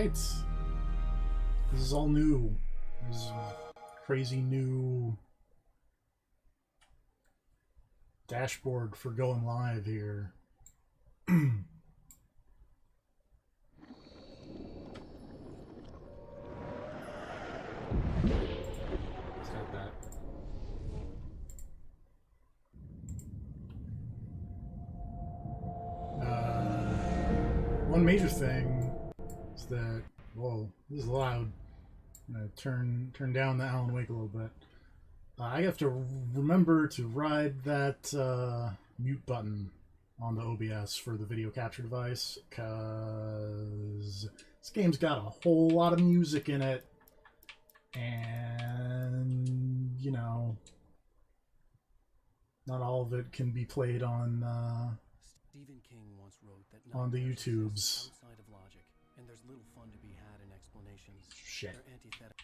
Alright. This is all new. This is crazy new dashboard for going live here. One major thing is that, whoa, this is loud. I'm gonna turn down the Alan Wake a little bit. I have to remember to ride that mute button on the OBS for the video capture device, because this game's got a whole lot of music in it, and you know, not all of it can be played on Stephen King once wrote that on the YouTubes. Outside of logic, and there's little fun to be had in explanations. Shit. They're antithetical.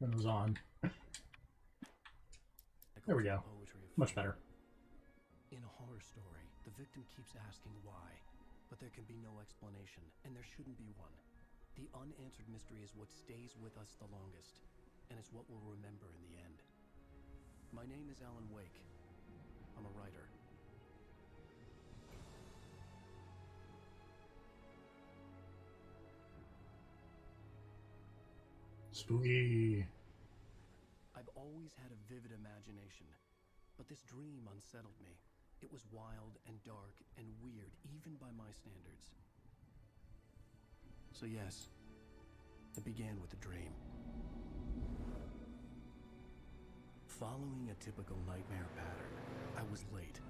When it was on. There we go. Much better. In a horror story, the victim keeps asking why, but there can be no explanation, and there shouldn't be one. The unanswered mystery is what stays with us the longest, and it's what we'll remember in the end. My name is Alan Wake. I'm a writer. Spooky. I've always had a vivid imagination, but this dream unsettled me. It was wild and dark and weird, even by my standards. So yes, it began with a dream. Following a typical nightmare pattern, I was late,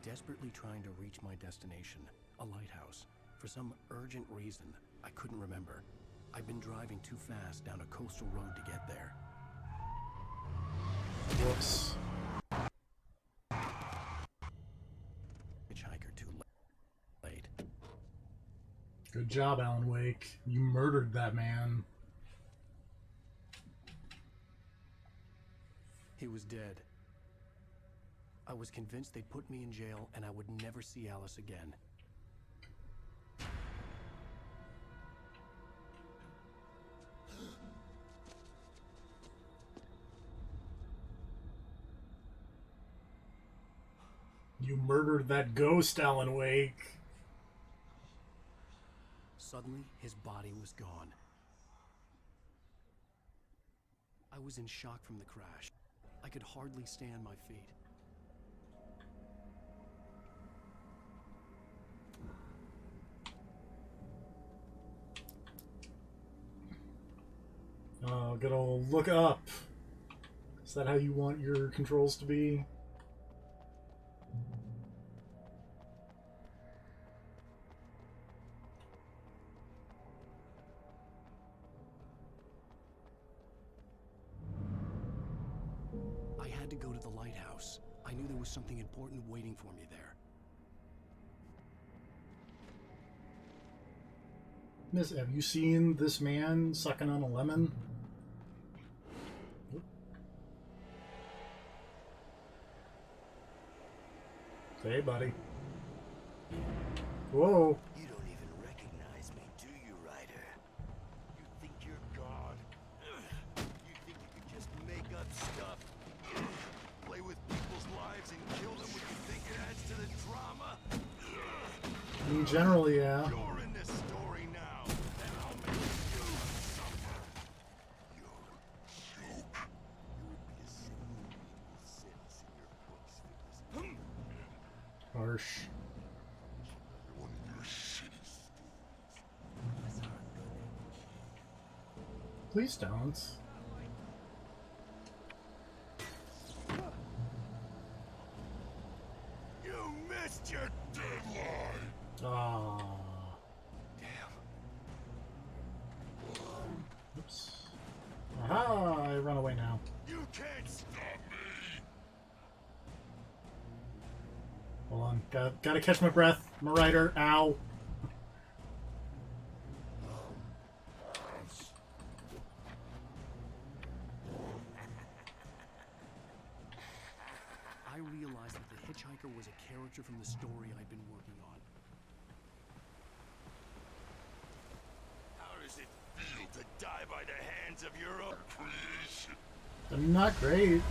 desperately trying to reach my destination, a lighthouse. For some urgent reason, I couldn't remember. I'd been driving too fast down a coastal road to get there. Whoops. Hitchhiker too late. Good job, Alan Wake. You murdered that man. He was dead. I was convinced they'd put me in jail and I would never see Alice again. You murdered that ghost, Alan Wake. Suddenly, his body was gone. I was in shock from the crash. I could hardly stay on my feet. Oh, good old look up. Is that how you want your controls to be? I had to go to the lighthouse. I knew there was something important waiting for me there. Miss, have you seen this man sucking on a lemon? Hey, buddy. Whoa. You don't even recognize me, do you, Ryder? You think you're God? You think you can just make up stuff? Play with people's lives and kill them when you think it adds to the drama? I mean, generally, yeah. You're in this story now, and I'll make you suffer. You're a joke. You would be a sin equal sins in your books, Phyllis. Harsh. One of your shitty Please don't. You missed your deadline! Ah. Damn. Oops. Aha! I run away now. You can't stop me! Hold on. Gotta catch my breath. I'm a writer. Ow. I realized that the hitchhiker was a character from the story I'd been working on. die by the hands of your own creation. I'm not great.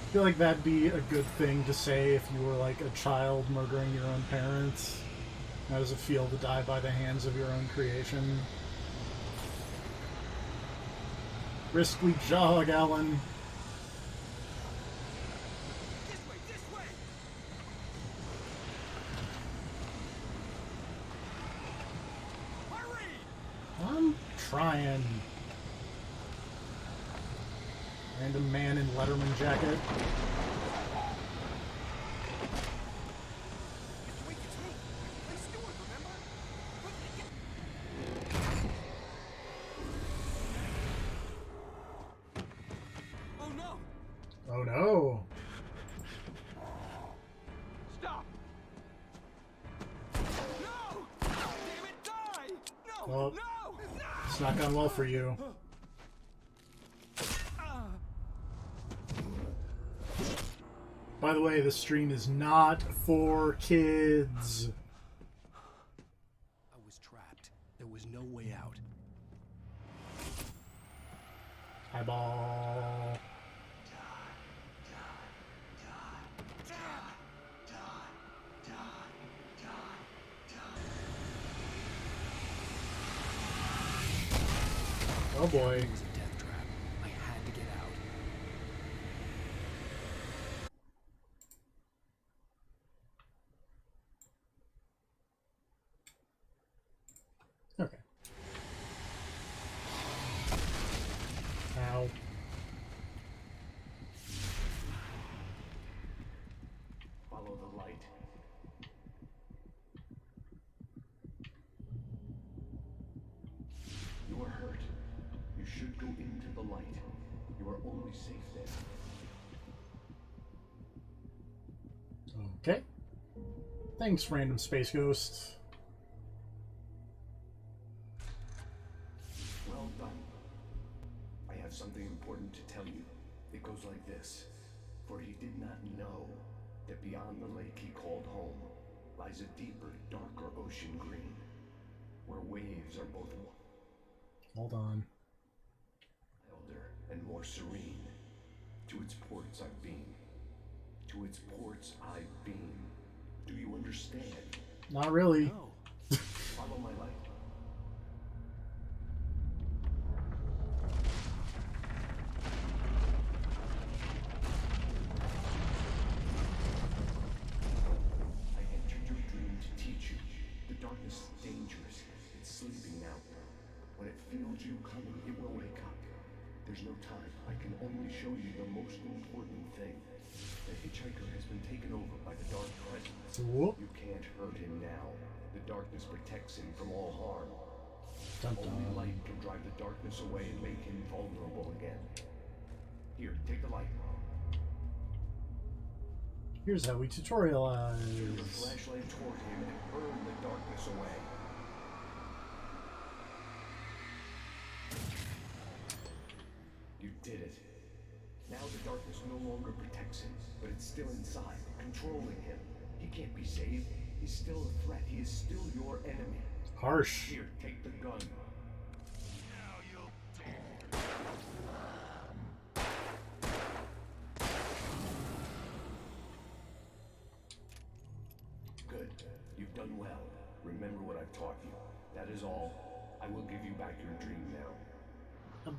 I feel like that'd be a good thing to say if you were like a child murdering your own parents. How does it feel to die by the hands of your own creation? Briskly jog, Alan. This way, this way! Hurry! I'm trying. Random man in Letterman jacket. It's me. Hey, Stuart, remember? Quickly, get... Oh no! Oh no. Stop! No! Damn it, die! No! Well, No! No! it's not gone well for you. By the way, this stream is not for kids. I was trapped. There was no way out. Eyeball. Oh boy. It was a death trap. I had to get out. Okay. Ow. Follow the light. You are hurt. You should go into the light. You are only safe there. Okay. Thanks, random space ghost. Well done. I have something important to tell you. It goes like this. For he did not know that beyond the lake he called home lies a deeper, darker ocean green, where waves are both Hold on. wilder and more serene. To its ports I've been. To its ports I've been. Do you understand? Not really. No. Follow my light. I entered your dream to teach you. The darkness is dangerous. It's sleeping now. When it feels you coming, it will wake up. There's no time. I can only show you the most important thing. The hitchhiker has been taken over by the dark presence. Whoop. You can't hurt him now. The darkness protects him from all harm. Dun, Only dun. light can drive the darkness away and make him vulnerable again. Here, take the light. Here's how we Shoot tutorialize. your flashlight toward him and burn the darkness away. You did it. Now the darkness no longer protects him, but it's still inside, controlling him. He can't be saved. He's still a threat. He is still your enemy. Harsh. Here, take the gun. Now you'll Good. You've done well. Remember what I've taught you. That is all. I will give you back your dream now.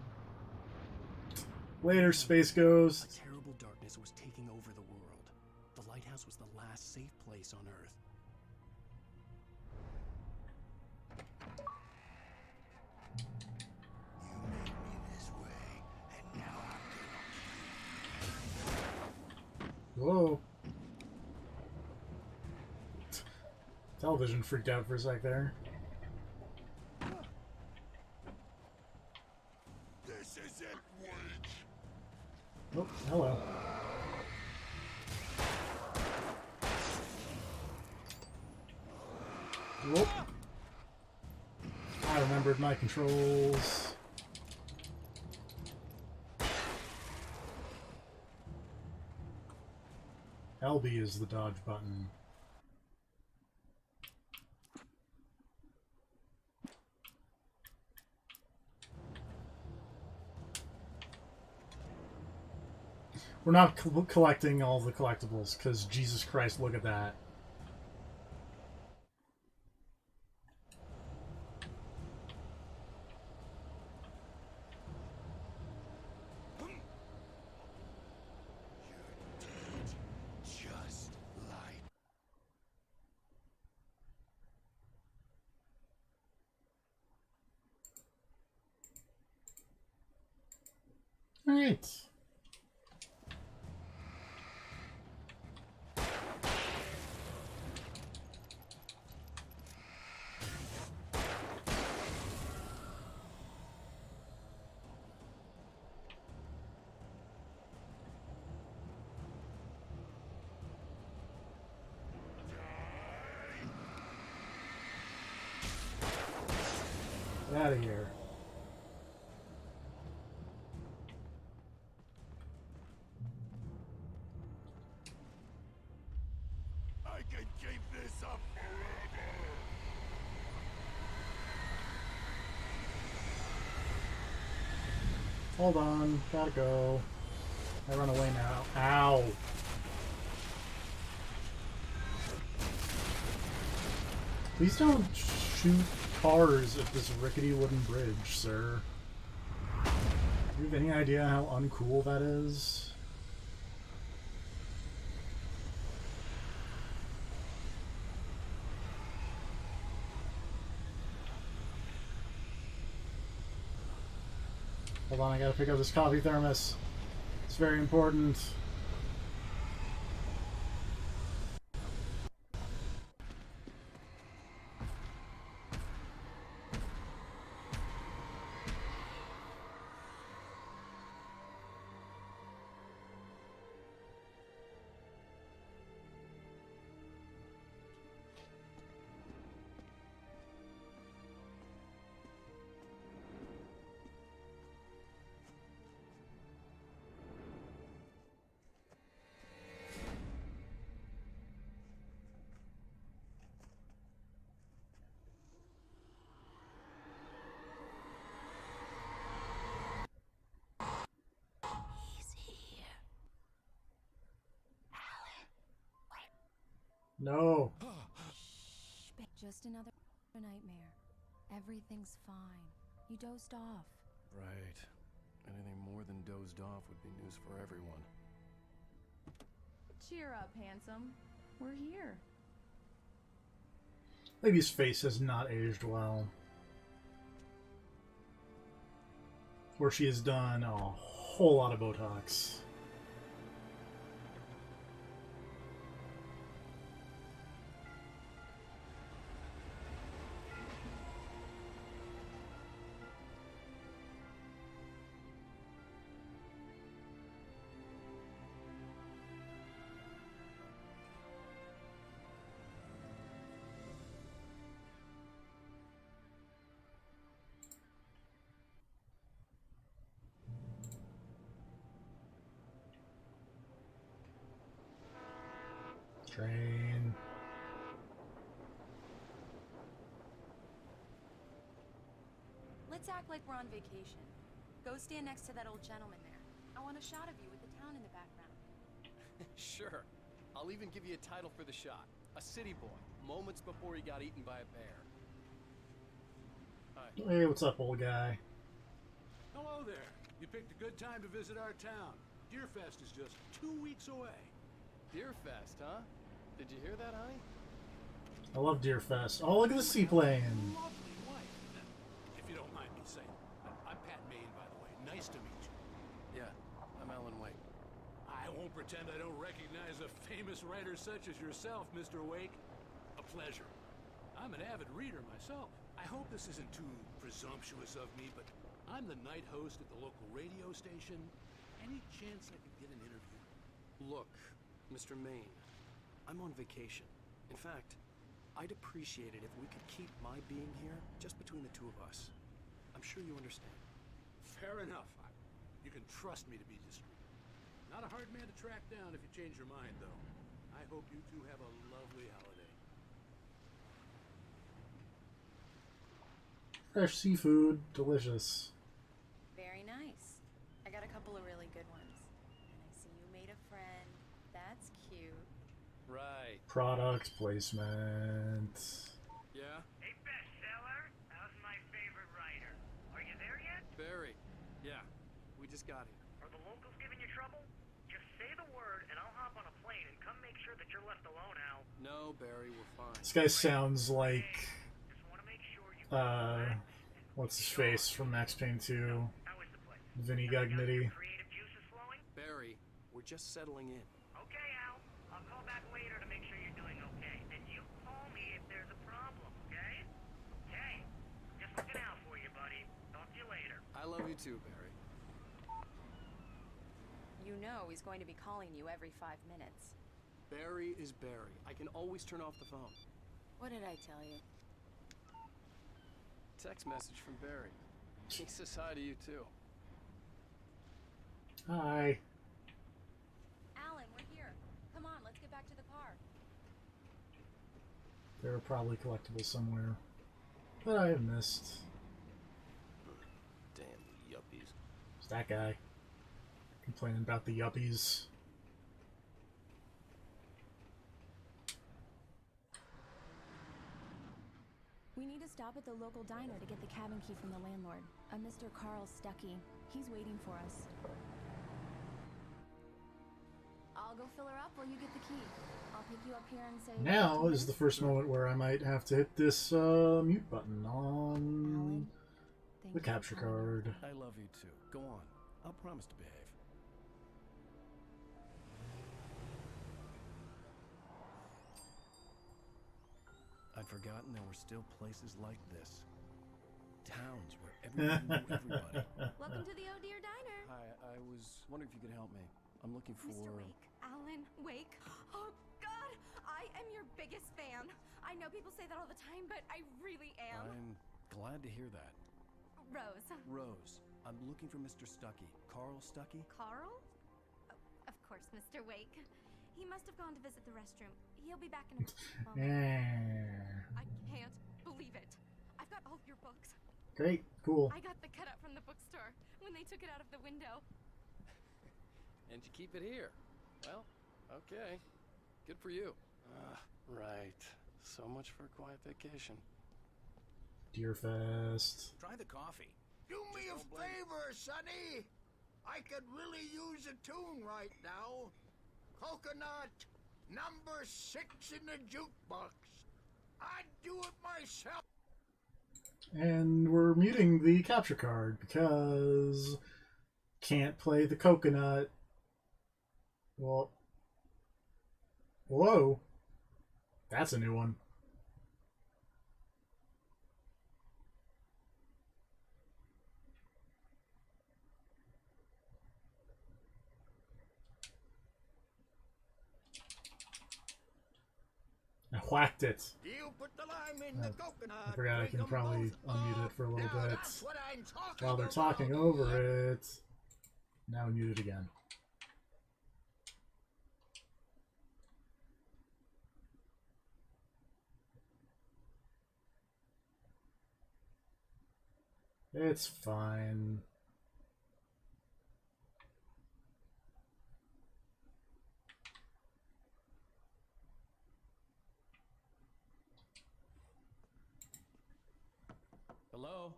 Later, Space A Ghost. terrible darkness was taking over the world. The lighthouse was the last safe place on Earth. You made me this way, and now I'm Whoa. Television freaked out for a sec there. This isn't wage. Oh, hello. Whoop. I remembered my controls. LB is the dodge button. We're not collecting all the collectibles, because Jesus Christ, look at that. Just like Alright. Get out of here. I can keep this up forever. Hold on. Gotta go. I run away now. Ow. Please don't shoot cars at this rickety wooden bridge, sir. Do you have any idea how uncool that is? Hold on, I gotta pick up this coffee thermos. It's very important. No. Just another nightmare. Everything's fine. You dozed off. Right. Anything more than dozed off would be news for everyone. Cheer up, handsome. We're here. Lady's face has not aged well. Where she has done a whole lot of Botox. Train. Let's act like we're on vacation. Go stand next to that old gentleman there. I want a shot of you with the town in the background. Sure. I'll even give you a title for the shot. A city boy, moments before he got eaten by a bear. Hi. Hey, what's up, old guy? Hello there. You picked a good time to visit our town. Deerfest is just 2 weeks away. Deerfest, huh? Did you hear that, honey? I love Deerfest. Oh, look at the seaplane. Lovely wife. If you don't mind me saying. I'm Pat Maine, by the way. Nice to meet you. Yeah, I'm Alan Wake. I won't pretend I don't recognize a famous writer such as yourself, Mr. Wake. A pleasure. I'm an avid reader myself. I hope this isn't too presumptuous of me, but I'm the night host at the local radio station. Any chance I could get an interview? Look, Mr. Maine, I'm on vacation. In fact, I'd appreciate it if we could keep my being here just between the two of us. I'm sure you understand. Fair enough. You can trust me to be discreet. Not a hard man to track down if you change your mind, though. I hope you two have a lovely holiday. Fresh seafood, delicious. Very nice. I got a couple of really good ones. And I see you made a friend. That's cute. Right. Product placement. Yeah? Hey, bestseller, how's my favorite writer? Are you there yet? Barry. Yeah. We just got here. Are the locals giving you trouble? Just say the word and I'll hop on a plane and come make sure that you're left alone, Al. No, Barry, we're fine. This guy sounds like Just want to make sure you what's his face from Max Payne 2, How is the place? Vinny Got your Gagnetti. creative juices flowing? Barry, we're just settling in. Okay, Al. I'll call back later to make sure you're doing okay. And you call me if there's a problem, okay? Okay. Just looking out for you, buddy. Talk to you later. I love you too, Barry. You know he's going to be calling you every 5 minutes. Barry is Barry. I can always turn off the phone. What did I tell you? Text message from Barry. He says hi to you too. Hi. Alan, we're here. Come on, let's get back to the car. There are probably collectibles somewhere that I have missed. Damn yuppies. It's that guy complaining about the yuppies. We need to stop at the local diner to get the cabin key from the landlord, a Mr. Carl Stuckey. He's waiting for us. I'll go fill her up while you get the key. I'll pick you up here and say... Now 2 is the minutes? first moment where I might have to hit this mute button on Alan, thank the you for capture calling. card. I love you too. Go on. I'll promise to behave. I'd forgotten there were still places like this. Towns where everyone knew everybody. Welcome to the Oh Dear Diner. Hi, I was wondering if you could help me. I'm looking for... Mr. Wake. Alan Wake. Oh, God! I am your biggest fan. I know people say that all the time, but I really am. I'm glad to hear that. Rose. Rose, I'm looking for Mr. Stuckey. Carl Stuckey? Carl? Oh, of course, Mr. Wake. He must have gone to visit the restroom. He'll be back in a moment. Yeah. I can't believe it. I've got all your books. Great, cool. I got the cutout from the bookstore when they took it out of the window. And you keep it here. Well, okay. Good for you. Right. So much for a quiet vacation. Deerfest. Try the coffee. Do me a favor, Sonny. I could really use a tune right now. Coconut, number 6 in the jukebox. I'd do it myself. And we're muting the capture card because can't play the coconut. Well, whoa. That's a new one. I whacked it. You put the lime in the coconut. I forgot I can probably unmute it for a little now bit that's what I'm talking while they're about. talking over it. Now mute it again. It's fine. Hello?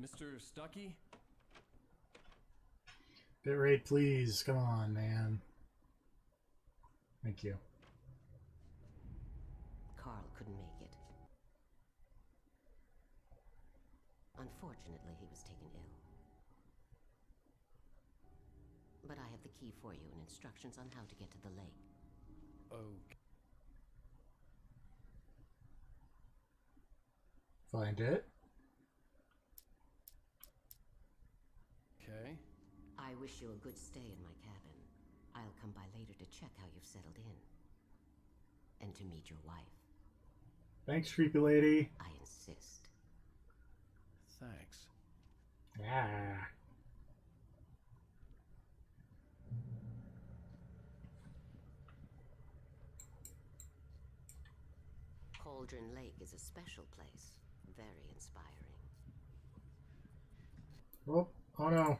Mr. Stuckey? Bitrate, please. Come on, man. Thank you. Carl couldn't make it. Unfortunately, he was taken ill. But I have the key for you and instructions on how to get to the lake. Okay. Find it. Okay. I wish you a good stay in my cabin. I'll come by later to check how you've settled in. And to meet your wife. Thanks, creepy lady. I insist. Thanks. Ah. Cauldron Lake is a special place. Very inspiring. Oh, oh no.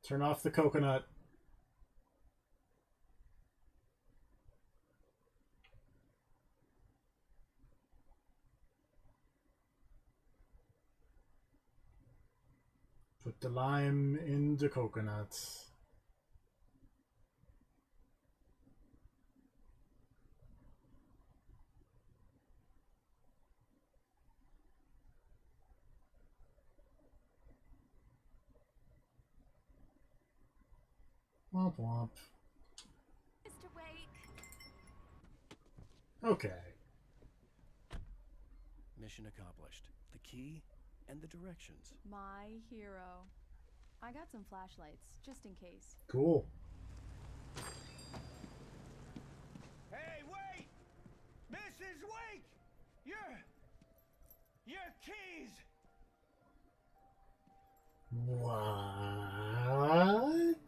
Turn off the coconut. Put the lime in the coconuts. Womp womp. Mr. Wake. Okay. Mission accomplished. The key and the directions. My hero. I got some flashlights, just in case. Cool. Hey, wait! Mrs. Wake! Your keys! What?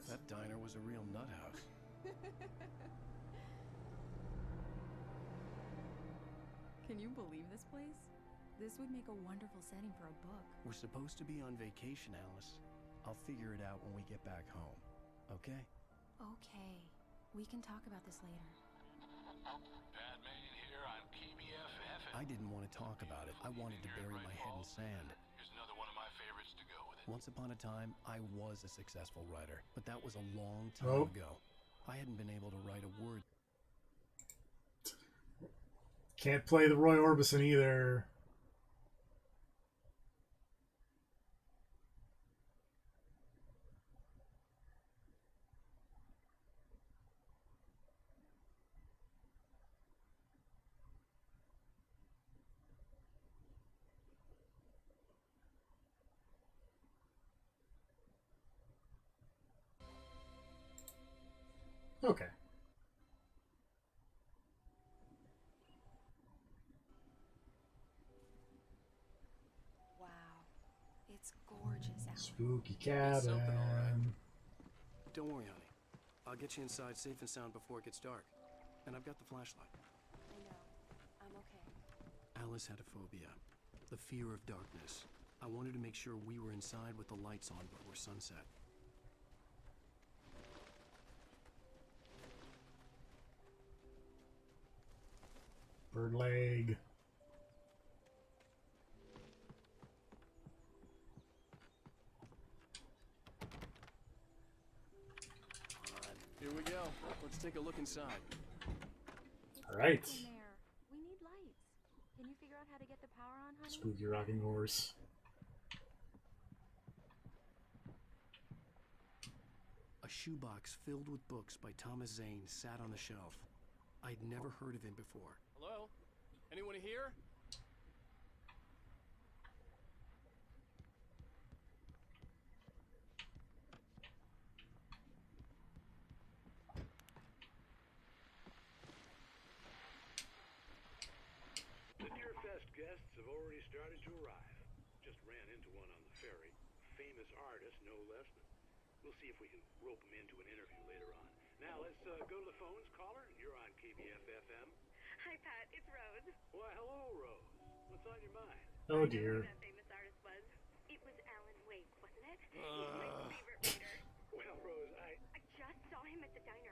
That diner was a real nut house. Can you believe this place? This would make a wonderful setting for a book. We're supposed to be on vacation, Alice. I'll figure it out when we get back home. Okay? Okay. We can talk about this later. Pat Main here on KBFF. I didn't want to talk about it. I wanted to bury my head in sand. Here's another one of my favorites to go with it. Once upon a time, I was a successful writer, but that was a long time ago. I hadn't been able to write a word. Can't play the Roy Orbison either. Okay. Wow. It's gorgeous out. Spooky It's something, all right. cabin. Don't worry, honey. I'll get you inside safe and sound before it gets dark. And I've got the flashlight. I know. I'm okay. Alice had a phobia. The fear of darkness. I wanted to make sure we were inside with the lights on before sunset. Bird leg. Here we go. Let's take a look inside. All right. In there. We need lights. Can you figure out how to get the power on, honey? Spooky rocking horse. A shoebox filled with books by Thomas Zane sat on the shelf. I'd never heard of him before. Hello? Anyone here? The Deerfest guests have already started to arrive. Just ran into one on the ferry. Famous artist, no less. We'll see if we can rope him into an interview later on. Now let's go to the phones. Caller, you're on KBFFM. Hi, Pat. It's Rose. Why, hello, Rose. What's on your mind? Oh I know who dear. that famous artist was. It was Alan Wake, wasn't it? He's my favorite writer. Well, Rose, I just saw him at the diner.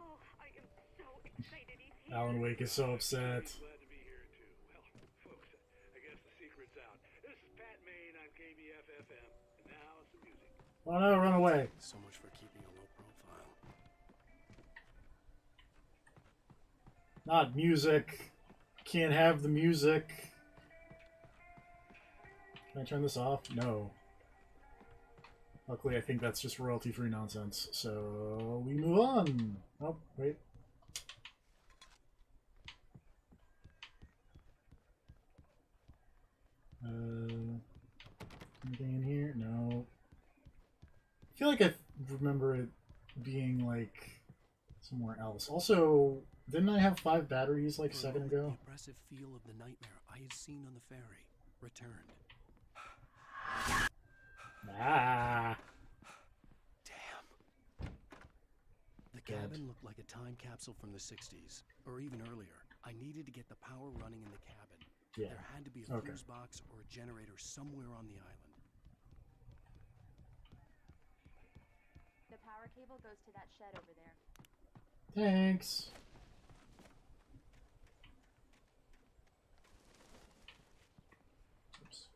Oh, I am so excited he's here. Alan Wake is so upset. glad to be here too. Well, folks, I guess the secret's out. This is Pat Main on KBFFM. And now some music. Oh no, run away. So much for keeping a low profile. Not music. Can't have the music. Can I turn this off? No. Luckily, I think that's just royalty-free nonsense. So we move on. Oh, wait. Anything in here? No. I feel like I remember it being like somewhere else. Also, didn't I have 5 batteries like a second ago? The oppressive feel of the nightmare I had seen on the ferry returned. Ah. Damn. The cabin looked like a time capsule from the 60s, or even earlier. I needed to get the power running in the cabin. Yeah. There had to be a Okay. fuse box or a generator somewhere on the island. The power cable goes to that shed over there. Thanks. Oops.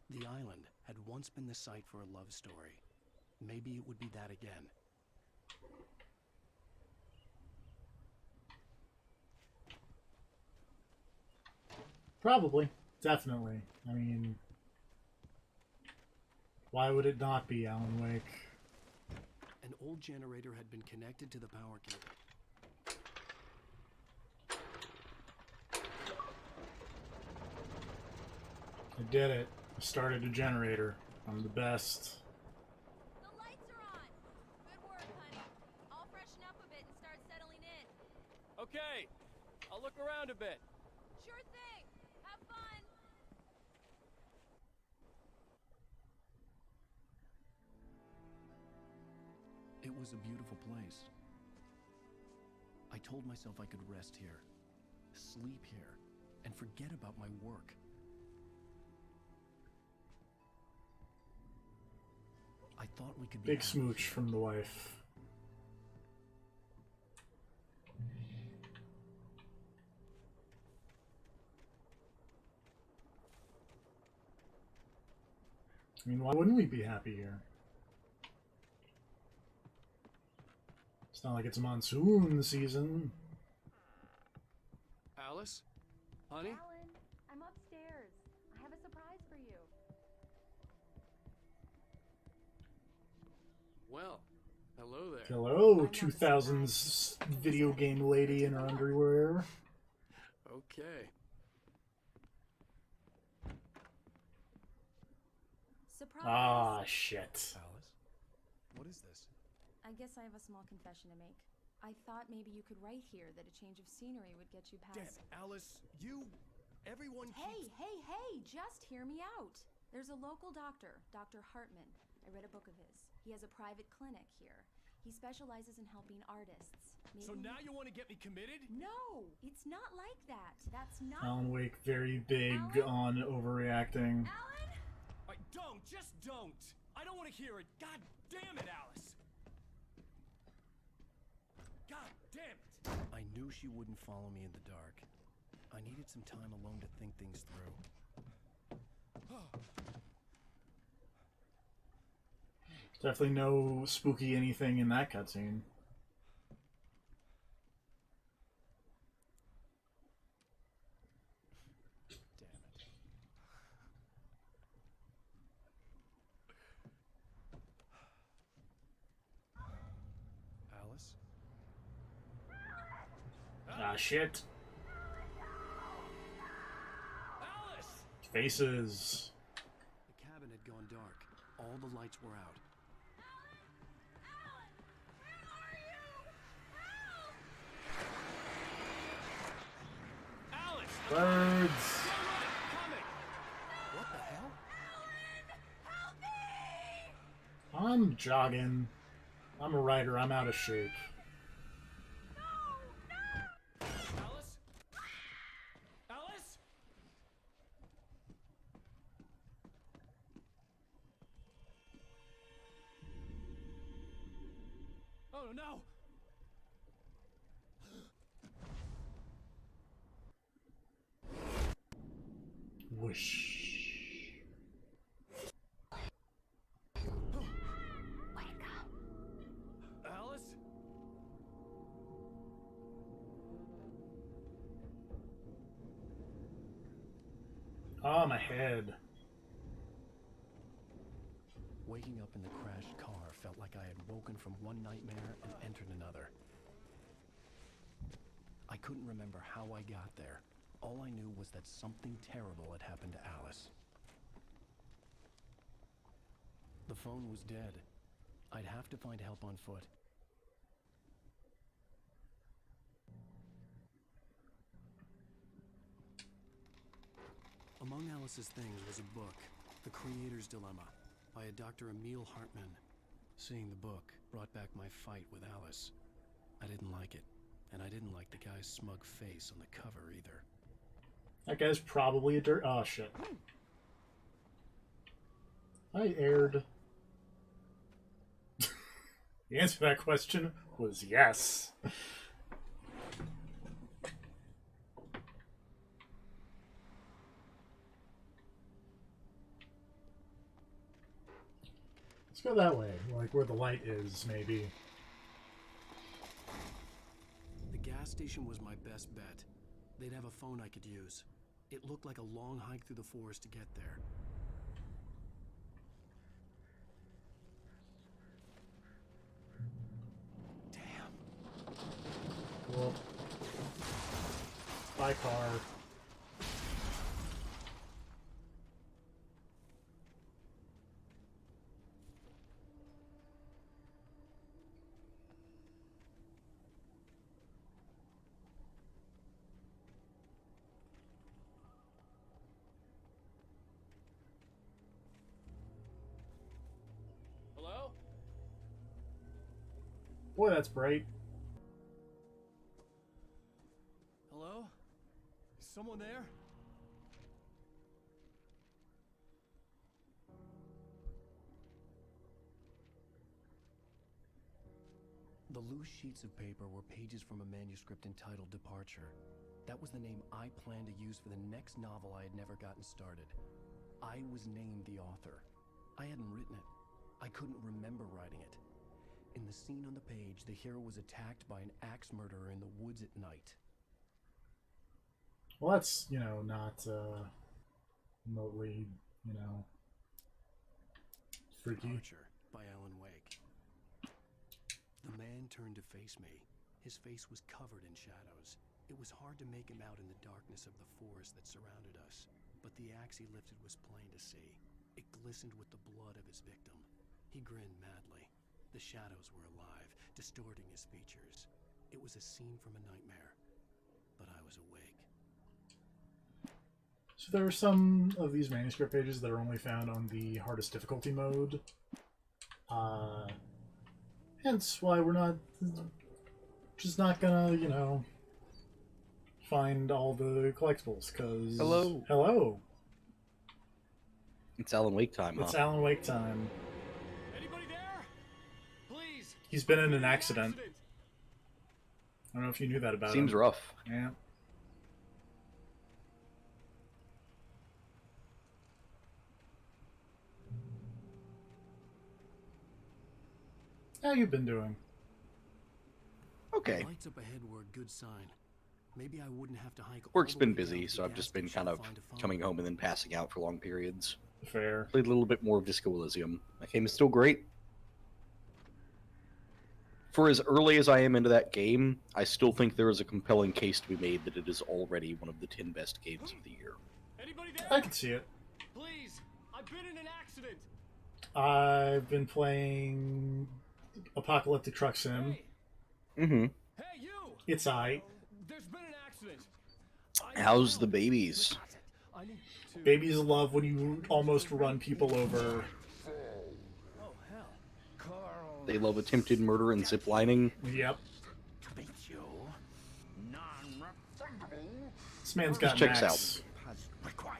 The island had once been the site for a love story. Maybe it would be that again. Probably. Definitely. I mean, why would it not be Alan Wake? An old generator had been connected to the power cable. I did it. I started a generator. I'm the best. The lights are on. Good work, honey. I'll freshen up a bit and start settling in. Okay, I'll look around a bit. Sure thing. Have fun. It was a beautiful place. I told myself I could rest here, sleep here, and forget about my work. I thought we could be Big happy smooch here. from the wife. I mean, why wouldn't we be happy here? It's not like it's monsoon season. Alice? Honey? Alan, I'm upstairs. I have a surprise for you. Well, hello there. Hello, 2000s video game lady in her underwear. Okay. Surprise! Ah, shit. Alice? What is this? I guess I have a small confession to make. I thought maybe you could write here that a change of scenery would get you Damn, past... Alice, everyone Hey, keeps... hey, just hear me out. There's a local doctor, Dr. Hartman. I read a book of his. He has a private clinic here. He specializes in helping artists. So now you want to get me committed? No, it's not like that. That's not... Alan Wake, very big on overreacting. Alan? Just don't! I don't want to hear it! God damn it, Alice! God damn it! I knew she wouldn't follow me in the dark. I needed some time alone to think things through. Definitely no spooky anything in that cutscene. Damn it. Alice? Ah, shit. Alice! Faces. The cabin had gone dark. All the lights were out. Alice! Birds. Coming! What the hell? I'm jogging. I'm a writer. I'm out of shape. Alice? Alice? Oh no! Whoosh. Alice? Ah, my head. Waking up in the crashed car felt like I had woken from one nightmare and entered another. I couldn't remember how I got there. All I knew was that something terrible had happened to Alice. The phone was dead. I'd have to find help on foot. Among Alice's things was a book, The Creator's Dilemma, by a Dr. Emil Hartman. Seeing the book brought back my fight with Alice. I didn't like it, And I didn't like the guy's smug face on the cover either. That guy's probably a dirt. Oh shit! I aired. The answer to that question was yes. Let's go that way, like where the light is, maybe. The gas station was my best bet. They'd have a phone I could use. It looked like a long hike through the forest to get there. Damn. Cool. By car. Hello? Boy, that's bright. Hello? Is someone there? The loose sheets of paper were pages from a manuscript entitled Departure. That was the name I planned to use for the next novel I had never gotten started. I was named the author. I hadn't written it. I couldn't remember writing it. In the scene on the page, the hero was attacked by an axe murderer in the woods at night. Well, that's, you know, not remotely, you know, freaky. Departure by Alan Wake. The man turned to face me. His face was covered in shadows. It was hard to make him out in the darkness of the forest that surrounded us, but the axe he lifted was plain to see. It glistened with the blood of his victim. He grinned madly. The shadows were alive, distorting his features. It was a scene from a nightmare, but I was awake. So there are some of these manuscript pages that are only found on the hardest difficulty mode. Hence why we're not just not gonna, you know, find all the collectibles, because... Hello. Hello. It's Alan Wake time, It's huh? Alan Wake time. Anybody there? Please. He's been in an accident. I don't know if you knew that about him. Seems rough. Yeah. How you been doing? Okay. The lights up ahead were a good sign. Maybe I wouldn't have to hike. Work's all the been way down busy, to so the I've just gas been station kind to of find a phone. coming home and then passing out for long periods. Fair. Played a little bit more of Disco Elysium. That game is still great. For as early as I am into that game, I still think there is a compelling case to be made that it is already one of the 10 best games of the year. Anybody there? I can see it. Please. I've been in an accident. I've been playing Apocalyptic Truck Sim. Hey. Mm-hmm. Hey, you. It's aight. There's been an accident. How's the babies? I need to... Babies love when you almost run people over. Oh, hell. They love attempted murder and ziplining. Yep. You, non-refundable. This man's got Checks max. Has required.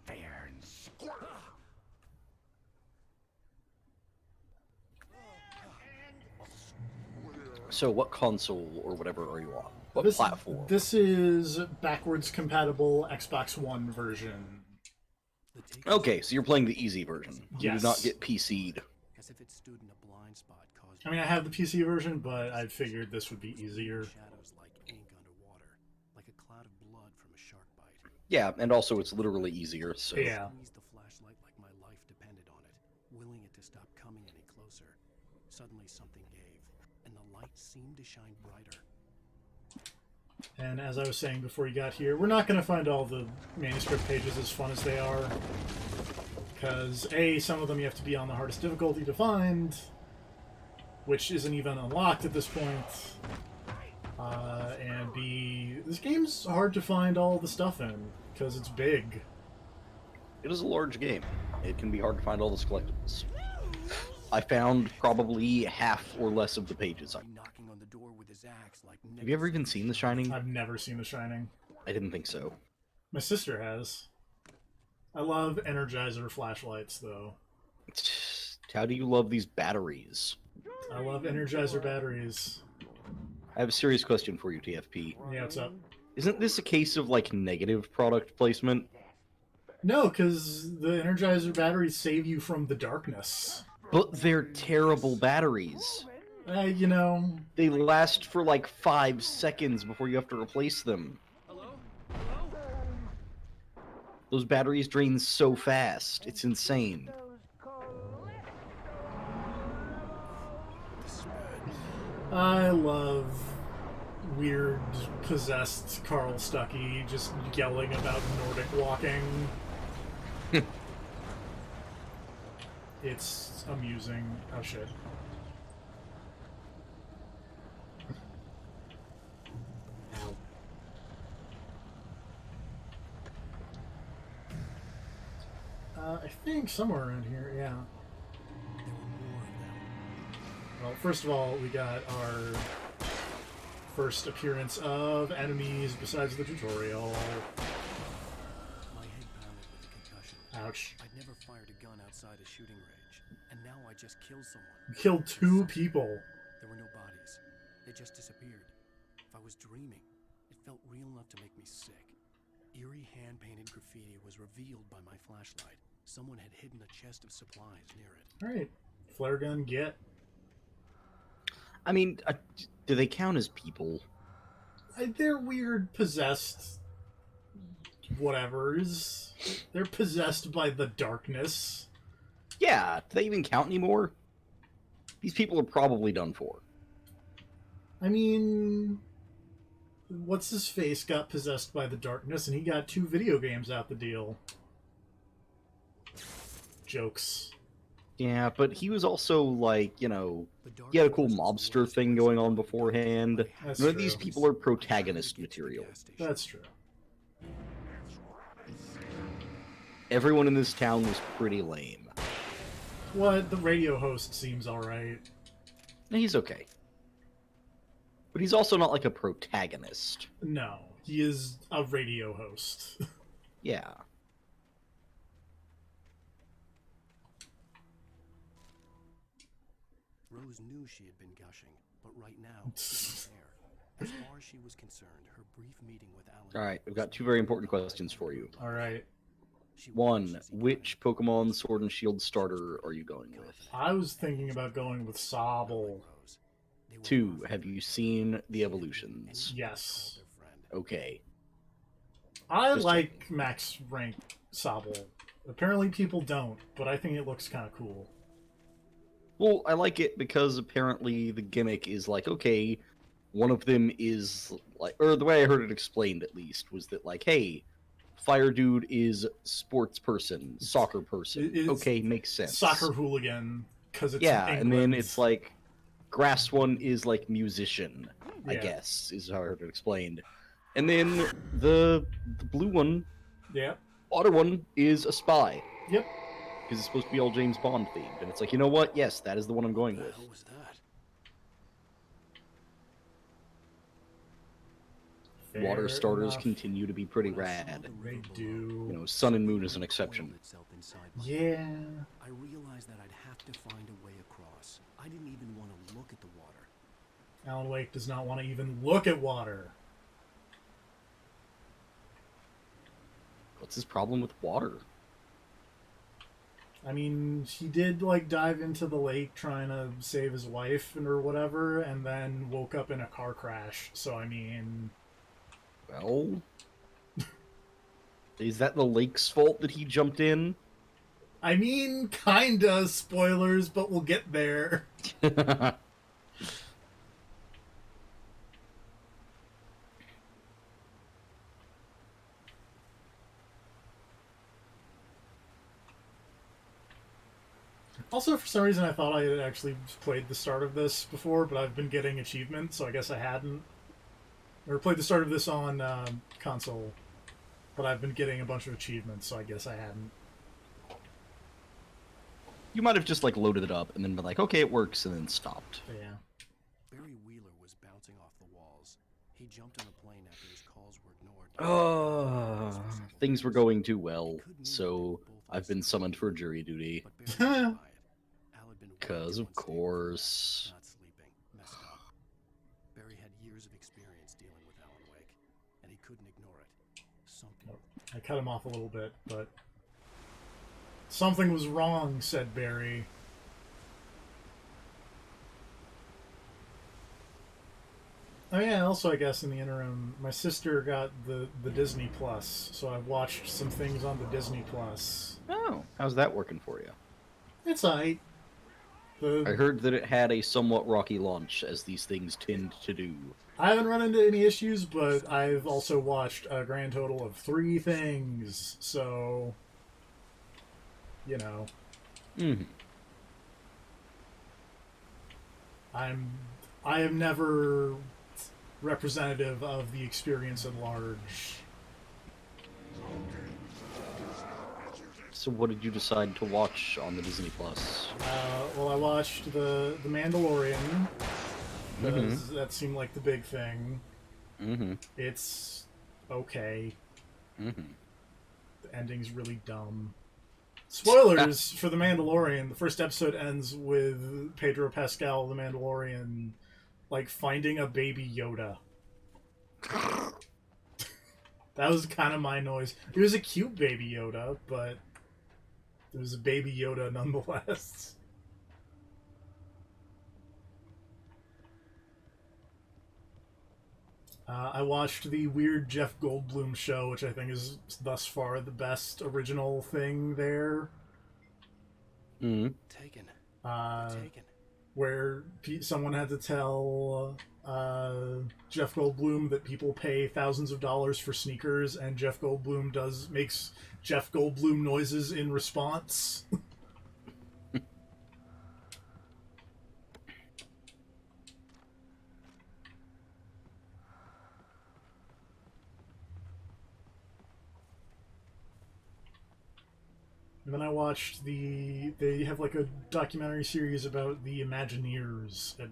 Fair and square. So what console or whatever are you on? What This, platform? this is backwards compatible Xbox One version. The take Okay, so you're playing the easy version. You Yes. do not get PC'd. as if it stood in a blind spot caused I mean, I have the PC version, but I figured this would be easier. shadows like ink underwater, like a cloud of blood from a shark bite. Yeah, and also it's literally easier, so... Yeah. I squeezed the flashlight like my life depended on it, willing it to stop coming any closer. Suddenly something gave, and the light seemed to shine brighter. And as I was saying before you got here, we're not going to find all the manuscript pages as fun as they are. Because, A, some of them you have to be on the hardest difficulty to find, which isn't even unlocked at this point. And B, this game's hard to find all the stuff in, because it's big. It is a large game. It can be hard to find all those collectibles. I found probably half or less of the pages. Knocking on the door with his axe like Have you ever even seen The Shining? I've never seen The Shining. I didn't think so. My sister has. I love Energizer flashlights, though. How do you love these batteries? I love Energizer batteries. I have a serious question for you, TFP. Yeah, what's up? Isn't this a case of, like, negative product placement? No, because the Energizer batteries save you from the darkness. But they're terrible batteries. You know... They last for, like, 5 seconds before you have to replace them. Those batteries drain so fast. It's insane. I love weird, possessed Carl Stuckey just yelling about Nordic walking. It's amusing. Oh shit. Ow. I think somewhere around here, yeah. Well, first of all, we got our first appearance of enemies besides the tutorial. My head pounded with a concussion. Ouch. I'd never fired a gun outside a shooting range, and now I just killed someone. You killed 2 people. There were no bodies. They just disappeared. If I was dreaming, it felt real enough to make me sick. Eerie hand-painted graffiti was revealed by my flashlight. Someone had hidden a chest of supplies near it. Alright. Flare gun, get. I mean, do they count as people? They're weird, possessed... whatevers. They're possessed by the darkness. Yeah, do they even count anymore? These people are probably done for. I mean... What's-his-face got possessed by the darkness, and he got 2 video games out the deal. Jokes. Yeah, but he was also, like, you know, he had a cool mobster thing going on beforehand. That's None of true. these people are protagonist material. That's true. Everyone in this town was pretty lame. What? The radio host seems alright. He's okay. But he's also not, like, a protagonist. No, he is a radio host. Yeah. Rose knew she had been gushing, but right now, she didn't care. As far as she was concerned, her brief meeting with Alan... Alright, we've got 2 very important questions for you. Alright. 1, which Pokemon Sword and Shield starter are you going with? I was thinking about going with Sobble. 2, have you seen the evolutions? Yes. Okay. I like max rank Sobble. Apparently people don't, but I think it looks kind of cool. Well, I like it because apparently the gimmick is like, okay, one of them is like, or the way I heard it explained at least, was that like, hey, Fire Dude is sports person, soccer person. It's okay, makes sense. Soccer hooligan, because it's yeah, and then England. it's like, Grass one is like musician, I Yeah. guess, is how I heard it explained. And then the blue one, Yeah. water one, is a spy. Yep. Because it's supposed to be all James Bond themed. And it's like, you know what? Yes, that is the one I'm going with. What was that? Water Fair starters enough. continue to be pretty rad. They do. You know, Sun and Moon is an exception. Yeah. I realized that I'd have to find a way across. I didn't even want to look at the water. Alan Wake does not want to even look at water. What's his problem with water? I mean, he did, like, dive into the lake trying to save his wife or whatever, and then woke up in a car crash. So, I mean... Well... is that the lake's fault that he jumped in? I mean, kinda. Spoilers, but we'll get there. Also, for some reason, I thought I had actually played the start of this before, but I've been getting achievements, so I guess I hadn't. Or played the start of this on console, but I've been getting a bunch of achievements, so I guess I hadn't. You might have just like loaded it up and then been like, okay, it works, and then stopped. Yeah. Barry Wheeler was bouncing off the walls. He jumped on a plane after his calls were ignored. Things were going too well, so I've been summoned for jury duty. Because of course. Not sleeping, messed up. Barry had years of experience dealing with Alan Wake, and he couldn't ignore it. Something. I cut him off a little bit, but something was wrong, said Barry. Oh yeah, also I guess in the interim, my sister got the Disney Plus, so I've watched some things on the Disney Plus. Oh, how's that working for you? It's alright. I heard that it had a somewhat rocky launch, as these things tend to do. I haven't run into any issues, but I've also watched a grand total of 3 things, so you know. Mm-hmm. I am never representative of the experience at large. So what did you decide to watch on the Disney Plus? Well, I watched the Mandalorian. That seemed like the big thing. Mm-hmm. It's okay. Mm-hmm. The ending's really dumb. Spoilers for The Mandalorian. The first episode ends with Pedro Pascal, the Mandalorian, like finding a baby Yoda. That was kind of my noise. It was a cute baby Yoda, but it was a baby Yoda nonetheless. I watched the weird Jeff Goldblum show, which I think is thus far the best original thing there. Mm-hmm. Taken. Where someone had to tell Jeff Goldblum that people pay thousands of dollars for sneakers, and Jeff Goldblum makes Jeff Goldblum noises in response. And then I watched they have like a documentary series about the Imagineers at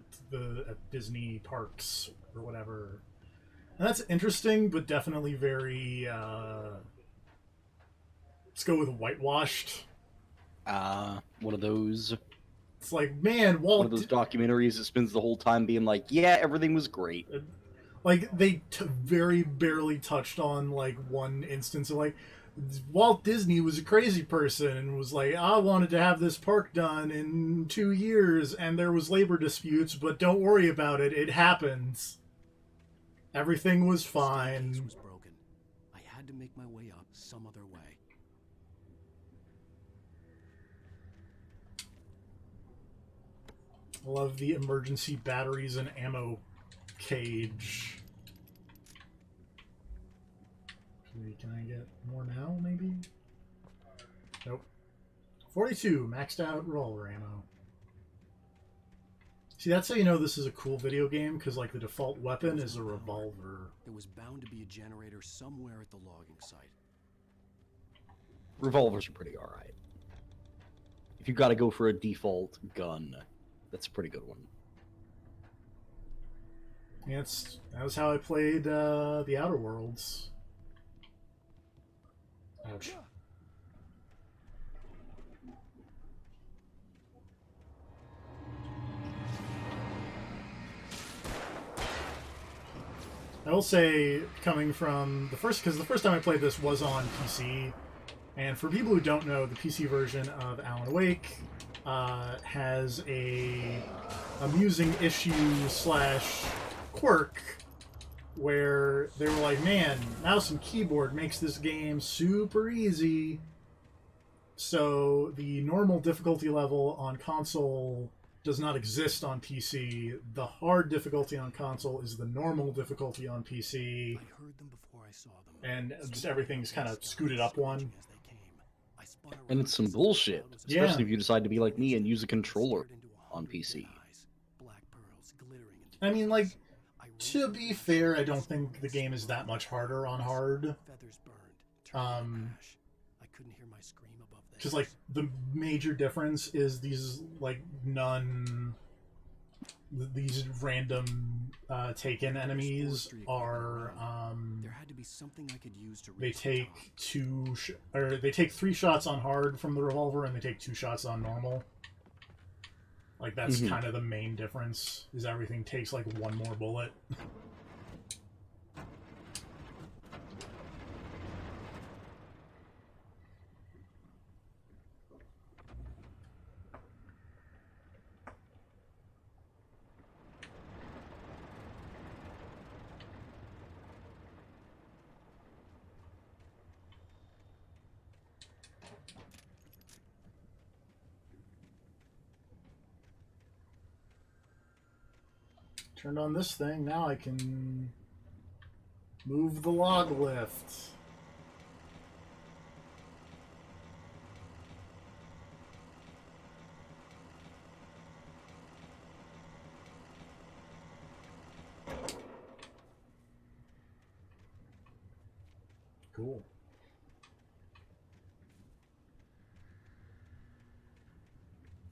Disney parks or whatever. And that's interesting, but definitely very, let's go with whitewashed. One of those. It's like, man, Walt... One of those documentaries that spends the whole time being like, yeah, everything was great. Like, they very barely touched on, like, one instance of, like, Walt Disney was a crazy person and was like, I wanted to have this park done in 2 years, and there was labor disputes, but don't worry about it, it happens. Everything was fine. The staircase was broken. I had to make my way up some other way. I love the emergency batteries and ammo cage. Can I get more now, maybe? Nope. 42, maxed out revolver ammo. See, that's how you know this is a cool video game, because, like, the default weapon is a revolver. There was bound to be a generator somewhere at the logging site. Revolvers are pretty alright. If you gotta go for a default gun, that's a pretty good one. Yeah, that was how I played The Outer Worlds. Ouch. I will say, coming from because the first time I played this was on PC, and for people who don't know, the PC version of Alan Wake has a amusing issue / quirk where they were like, man, mouse and keyboard makes this game super easy. So the normal difficulty level on console does not exist on PC. The hard difficulty on console is the normal difficulty on PC. I heard them before I saw them. And just everything's kind of scooted up one. And it's some bullshit, especially if you decide to be like me and use a controller on PC. I mean, like, to be fair, I don't think the game is that much harder on hard. Feathers burned. I couldn't hear my scream above because like the major difference is these like these random taken enemies are There had to be something I could use to they reach the top. take they take 3 shots on hard from the revolver, and they take 2 shots on normal. Like that's kind of the main difference. Is everything takes like 1 more bullet. Turned on this thing, now I can move the log lift. Cool.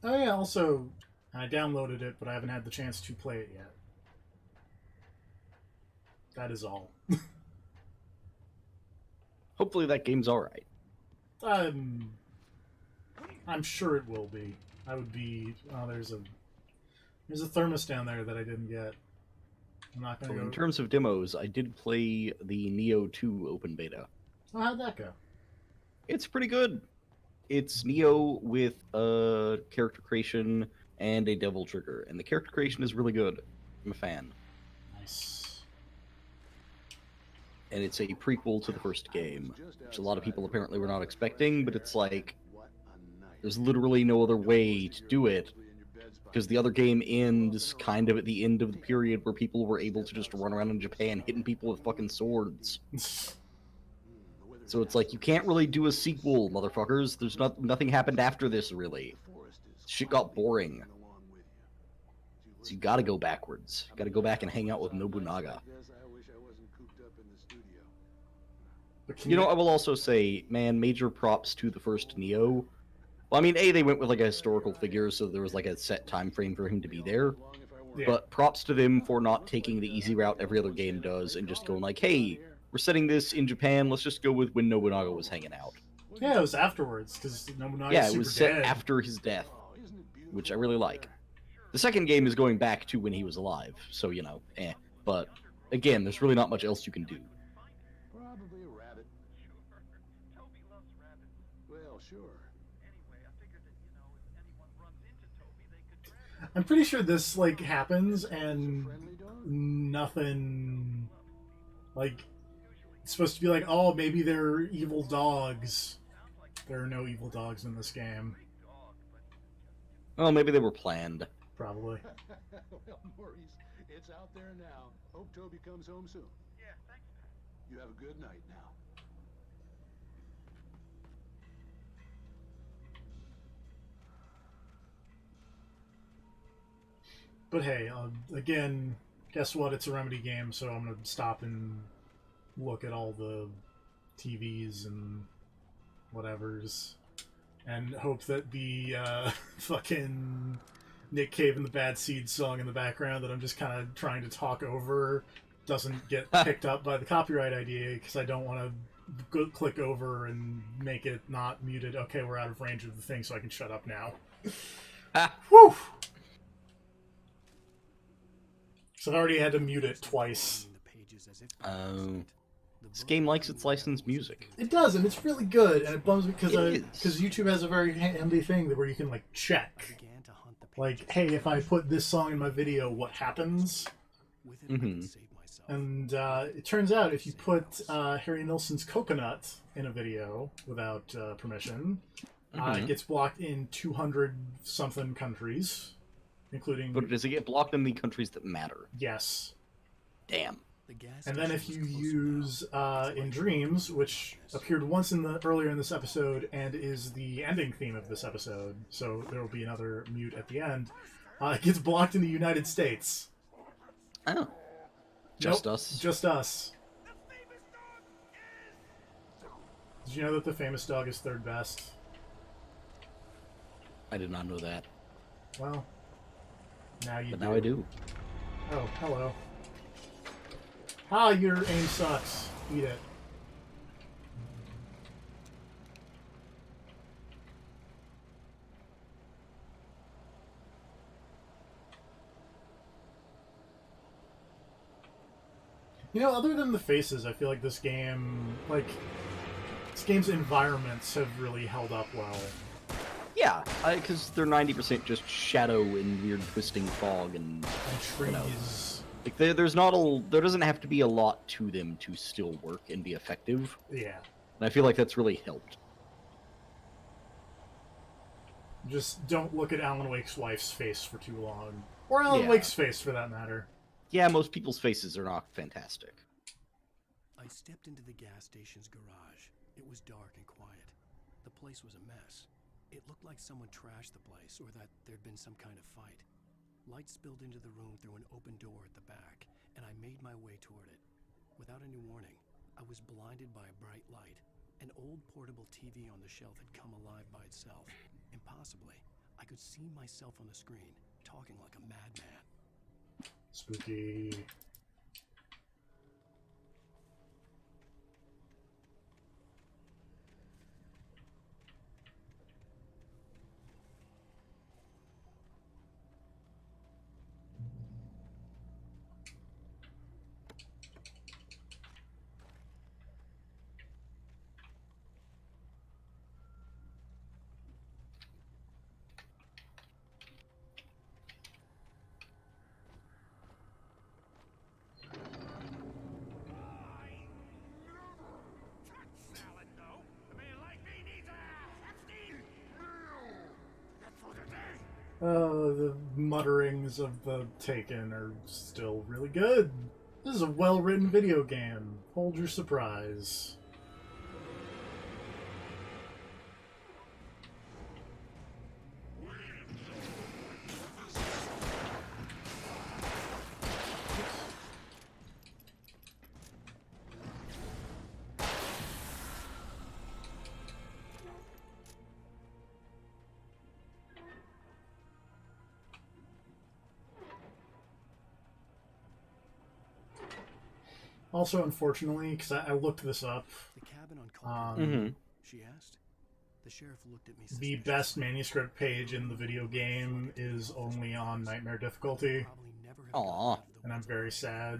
Oh yeah, also, I downloaded it, but I haven't had the chance to play it yet. That is all. Hopefully that game's alright. I'm sure it will be. I would be... Oh, there's a thermos down there that I didn't get. I'm not gonna So go... in terms of demos, I did play the Neo 2 open beta. Oh, how'd that go? It's pretty good. It's Neo with character creation and a devil trigger, and the character creation is really good. I'm a fan. Nice. And it's a prequel to the first game, which a lot of people apparently were not expecting, but it's like, there's literally no other way to do it, because the other game ends kind of at the end of the period where people were able to just run around in Japan hitting people with fucking swords. So it's like, you can't really do a sequel, motherfuckers. There's nothing happened after this, really. Shit got boring. So you gotta go backwards. You gotta go back and hang out with Nobunaga. You know, I will also say, man, major props to the first Neo. Well, I mean, they went with like a historical figure, so there was like a set time frame for him to be there. Yeah. But props to them for not taking the easy route every other game does and just going like, hey, we're setting this in Japan, let's just go with when Nobunaga was hanging out. Yeah, it was afterwards, because Nobunaga's Yeah, it super was set dead. after his death, which I really like. The second game is going back to when he was alive, so, you know, But, again, there's really not much else you can do. Probably a rabbit. Sure. Toby loves rabbits. Well, sure. Anyway, I figured that, you know, if anyone runs into Toby, they could grab him. I'm pretty sure this, like, happens, and nothing... Like, it's supposed to be like, oh, maybe they're evil dogs. There are no evil dogs in this game. Well, maybe they were planned. Probably. Well, Maurice, it's out there now. Hope Toby comes home soon. Yeah, thanks, man. You have a good night now. But hey, again, guess what? It's a Remedy game, so I'm gonna stop and look at all the TVs and whatevers, and hope that the fucking Nick Cave and the Bad Seed song in the background that I'm just kind of trying to talk over doesn't get picked up by the copyright idea, because I don't want to go click over and make it not muted. Okay, we're out of range of the thing, so I can shut up now. Whew! So I already had to mute it twice. This game likes its licensed music. It does, and it's really good, and it bums me It is. because YouTube has a very handy thing where you can like check, like, hey, if I put this song in my video, what happens? And it turns out if you put Harry Nilsson's Coconut in a video without permission, it gets blocked in 200-something countries, including... But does it get blocked in the countries that matter? Yes. Damn. And then if you use In Dreams, which appeared once earlier in this episode and is the ending theme of this episode, so there will be another mute at the end, it gets blocked in the United States. Oh. Just us? Just us. Did you know that the famous dog is third best? I did not know that. Well, now you But do. now I do. Oh, hello. Ah, your aim sucks. Eat it. You know, other than the faces, I feel like this game's environments have really held up well. Yeah, because they're 90% just shadow and weird twisting fog and trees. You know, like there doesn't have to be a lot to them to still work and be effective. Yeah. And I feel like that's really helped. Just don't look at Alan Wake's wife's face for too long. Or Alan Yeah. Wake's face, for that matter. Yeah, most people's faces are not fantastic. I stepped into the gas station's garage. It was dark and quiet. The place was a mess. It looked like someone trashed the place, or that there'd been some kind of fight. Light spilled into the room through an open door at the back, and I made my way toward it. Without any warning, I was blinded by a bright light. An old portable TV on the shelf had come alive by itself. Impossibly, I could see myself on the screen, talking like a madman. Spooky. The mutterings of the Taken are still really good. This is a well-written video game. Hold your surprise. Also, unfortunately, because I looked this up, The cabin on Culver, she asked. The sheriff looked at me. The best manuscript page in the video game is only on Nightmare difficulty. Aww. And I'm very sad.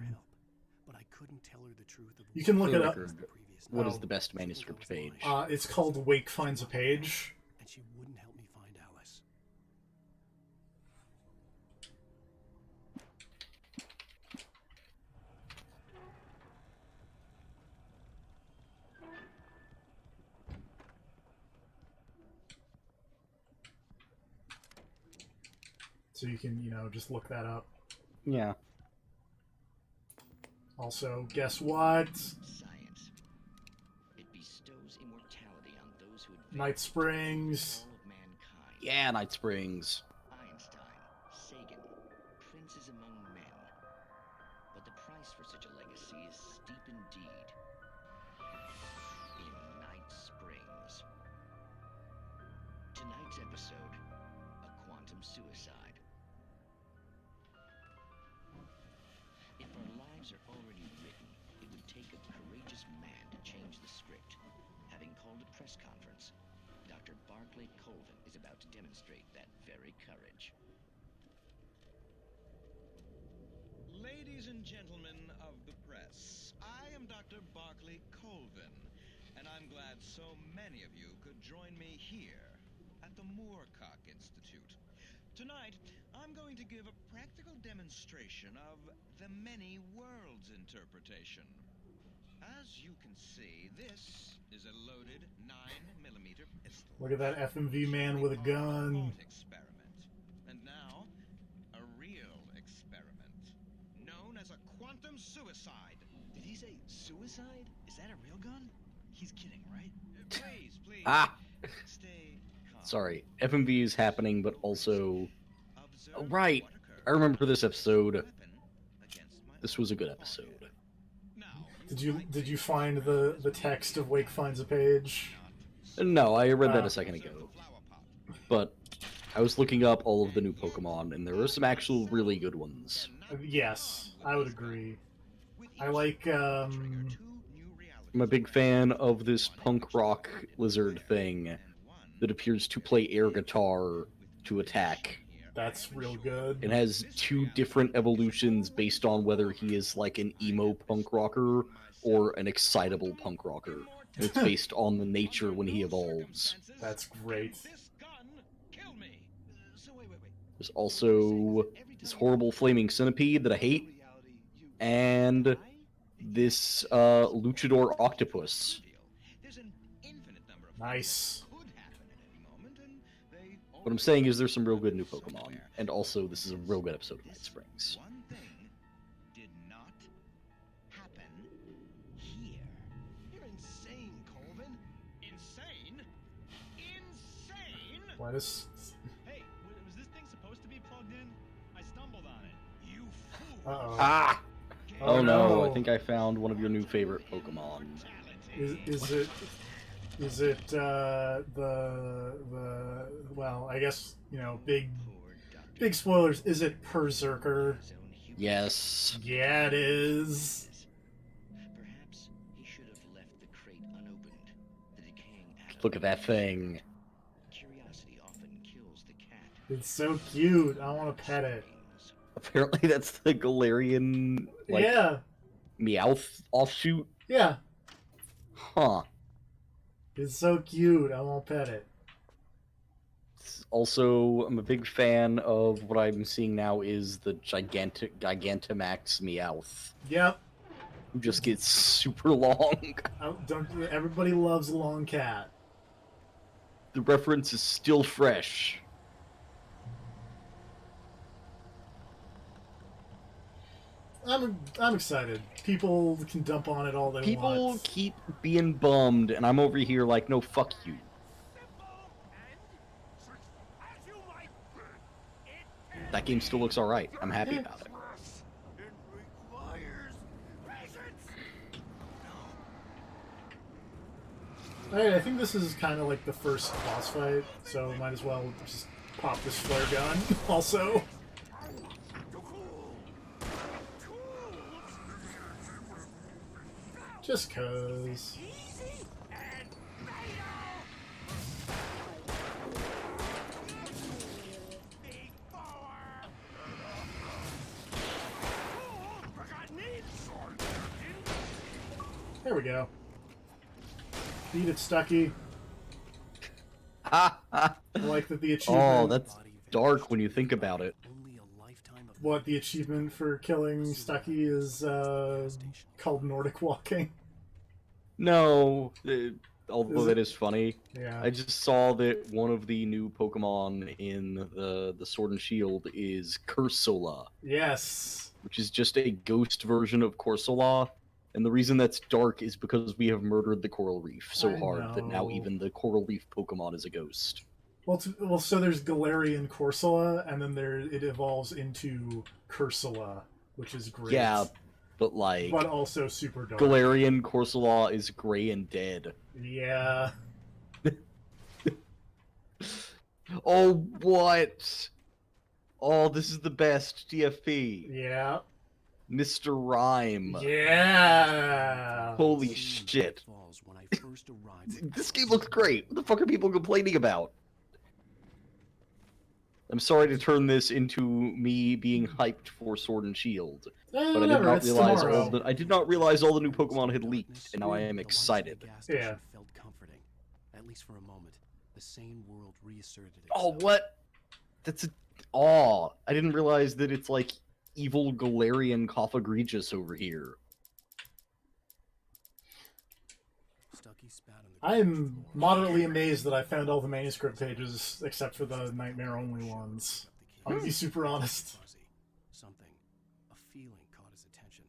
But I couldn't tell her the truth of You can look it up. What is the best manuscript page? It's called Wake Finds a Page. And she wouldn't help me find Alice. So you can, just look that up. Yeah. Also, guess what? Science. It bestows immortality on those who advance Night Springs. all of mankind. Yeah, Night Springs. Einstein, Sagan, princes among men. But the price for such a legacy is steep indeed. In Night Springs. Tonight's episode, a quantum suicide. If our lives are already written, it would take a courageous man to change the script. Having called a press conference, Dr. Barclay Colvin is about to demonstrate that very courage. Ladies and gentlemen of the press, I am Dr. Barclay Colvin, and I'm glad so many of you could join me here at the Moorcock Institute. Tonight, I'm going to give a practical demonstration of the many worlds interpretation. As you can see, this is a loaded 9mm pistol. Look at that FMV man with a gun. Experiment. And now, a real experiment, known as a quantum suicide. Did he say suicide? Is that a real gun? He's kidding, right? Please. Stay calm. Sorry, FMV is happening, but also... Oh, right, I remember this episode. This was a good episode. Did you find the text of Wake Finds a Page? No, I read that a second ago. But I was looking up all of the new Pokemon, and there are some actual really good ones. Yes, I would agree. I like, I'm a big fan of this punk rock lizard thing that appears to play air guitar to attack. That's real good. It has 2 different evolutions based on whether he is like an emo punk rocker or an excitable punk rocker. It's based on the nature when he evolves. That's great. There's also this horrible flaming centipede that I hate, and this luchador octopus. Nice. What I'm saying is there's some real good new Pokemon, and also this is a real good episode of Night Springs. Did not happen here. You're insane, Colvin. Insane? Insane? Why does... Hey, was this thing supposed to be plugged in? I stumbled on it. You fool. Uh-oh. Ah! Oh, Oh no, I no. think I found one of your new favorite Pokemon. Is it the well, I guess, you know, big spoilers. Is it Berserker? Yes. Yeah, it is. Perhaps he should have left the crate unopened. The decaying atom. Look at that thing. Curiosity often kills the cat. It's so cute. I want to pet it. Apparently that's the Galarian, like, Yeah. Meowth offshoot. Yeah. Huh. It's so cute. I want to pet it. Also, I'm a big fan of what I'm seeing now is the Gigantamax Meowth, Yep. who just gets super long. Don't everybody loves a long cat. The reference is still fresh. I'm excited. People can dump on it all they People want. keep being bummed, and I'm over here like, no, fuck you. That game still looks alright. I'm happy about it. Alright, I think this is kind of like the first boss fight, so might as well just pop this flare gun. Also, just cause. There we go. Beat it, Stucky. I like that the achievement. Oh, that's dark when you think about it. What the achievement for killing Stucky is called Nordic Walking. No, although Is that it? is funny. Yeah. I just saw that one of the new Pokemon in the Sword and Shield is Cursola, Yes. which is just a ghost version of Corsola. And the reason that's dark is because we have murdered the Coral Reef so I hard that now know. even the Coral Reef Pokemon is a ghost. Well, so there's Galarian Corsola, and then it evolves into Cursola, which is great. Yeah, but like, But also super dark. Galarian Corsola is gray and dead. Yeah. Oh, what? Oh, this is the best TFP. Yeah. Mr. Rhyme. Yeah. Holy shit. This game looks great. What the fuck are people complaining about? I'm sorry to turn this into me being hyped for Sword and Shield, but I did whatever, not it's realize tomorrow. I did not realize all the new Pokemon had leaked, and now I am excited. Yeah. Felt comforting, at least for a moment. The sane world reasserted Oh, itself. what? That's a... Oh, I didn't realize that it's like evil Galarian Coffagregus over here. I'm moderately amazed that I found all the manuscript pages except for the nightmare-only ones. I'm gonna be super honest. Something, a feeling caught his attention.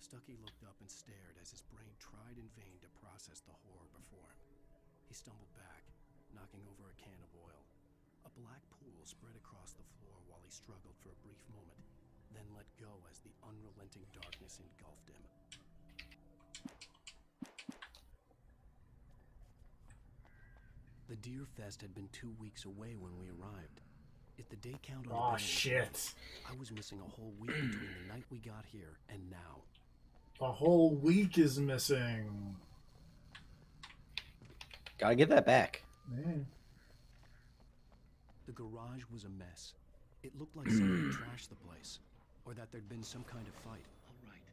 Stucky looked up and stared as his brain tried in vain to process the horror before him. He stumbled back, knocking over a can of oil. A black pool spread across the floor while he struggled for a brief moment, then let go as the unrelenting darkness engulfed him. The Deer Fest had been 2 weeks away when we arrived. If the day count on the Oh, banner was shit. right, I was missing a whole week between the night we got here and now. A whole week is missing. Gotta get that back. Man. The garage was a mess. It looked like someone had trashed the place, or that there'd been some kind of fight. All right.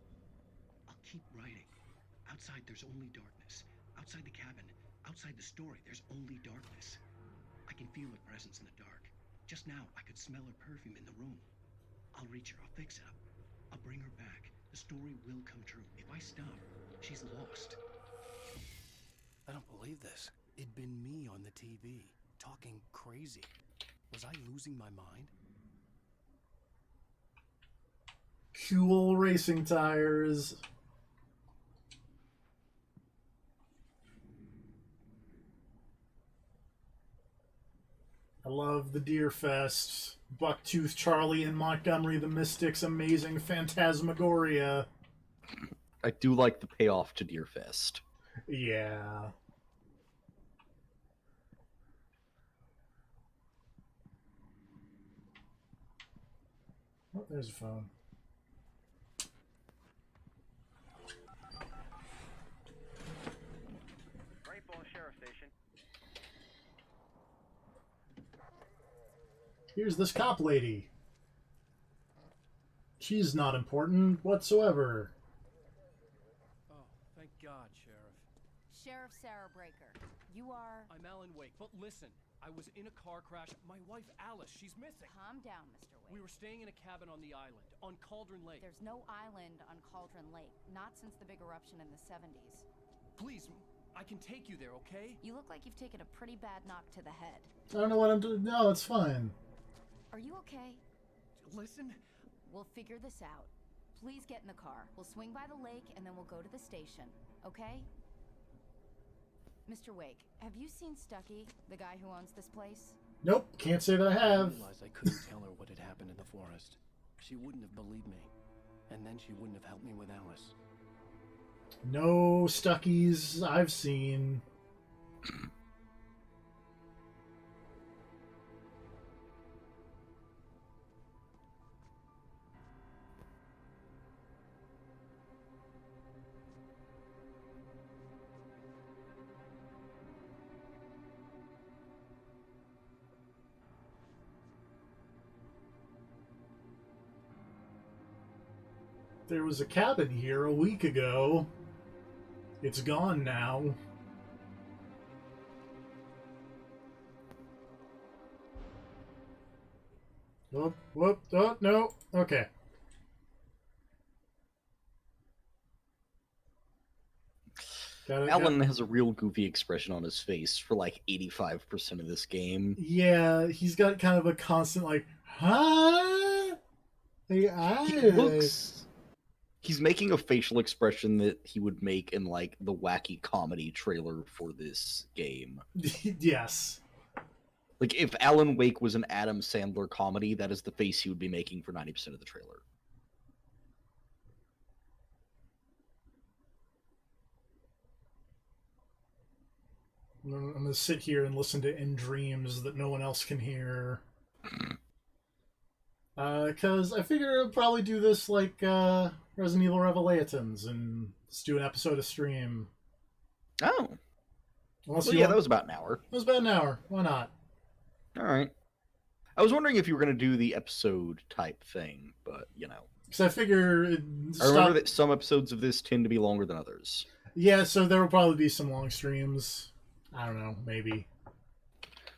I'll keep writing. Outside, there's only darkness. Outside the cabin, outside the story, there's only darkness. I can feel her presence in the dark. Just now, I could smell her perfume in the room. I'll reach her. I'll fix it up. I'll bring her back. The story will come true. If I stop, she's lost. I don't believe this. It'd been me on the TV, talking crazy. Was I losing my mind? Cool racing tires. I love the Deer Fest. Bucktooth Charlie and Montgomery the Mystic's amazing Phantasmagoria. I do like the payoff to Deerfest. Yeah. Oh, there's a phone. Rainbow Sheriff Station. Here's this cop lady. She's not important whatsoever. Oh, thank God, Sheriff. Sheriff Sarah Breaker, you are... I'm Alan Wake, but listen, I was in a car crash. My wife, Alice, she's missing. Calm down, Mr. Wake. We were staying in a cabin on the island, on Cauldron Lake. There's no island on Cauldron Lake, not since the big eruption in the 70s. Please, I can take you there, okay? You look like you've taken a pretty bad knock to the head. I don't know what I'm doing. No, it's fine. Are you okay? Listen. We'll figure this out. Please get in the car. We'll swing by the lake and then we'll go to the station, okay? Mr. Wake, have you seen Stucky, the guy who owns this place? Nope, can't say that I have. I realized I couldn't tell her what had happened in the forest. She wouldn't have believed me. And then she wouldn't have helped me with Alice. No Stuckies I've seen. There was a cabin here a week ago. It's gone now. Whoop, whoop, oh, no. Okay. Alan has a real goofy expression on his face for like 85% of this game. Yeah, he's got kind of a constant like, huh? He's making a facial expression that he would make in like the wacky comedy trailer for this game. Yes. Like if Alan Wake was an Adam Sandler comedy, that is the face he would be making for 90% of the trailer. I'm gonna sit here and listen to In Dreams that no one else can hear. Because I figure I'll probably do this like Resident Evil Revelations and just do an episode of stream. Oh. Unless well, yeah, that was about an hour. It was about an hour. Why not? All right. I was wondering if you were going to do the episode type thing, but, you know. Because I figure... I remember that some episodes of this tend to be longer than others. Yeah, so there will probably be some long streams. I don't know, maybe.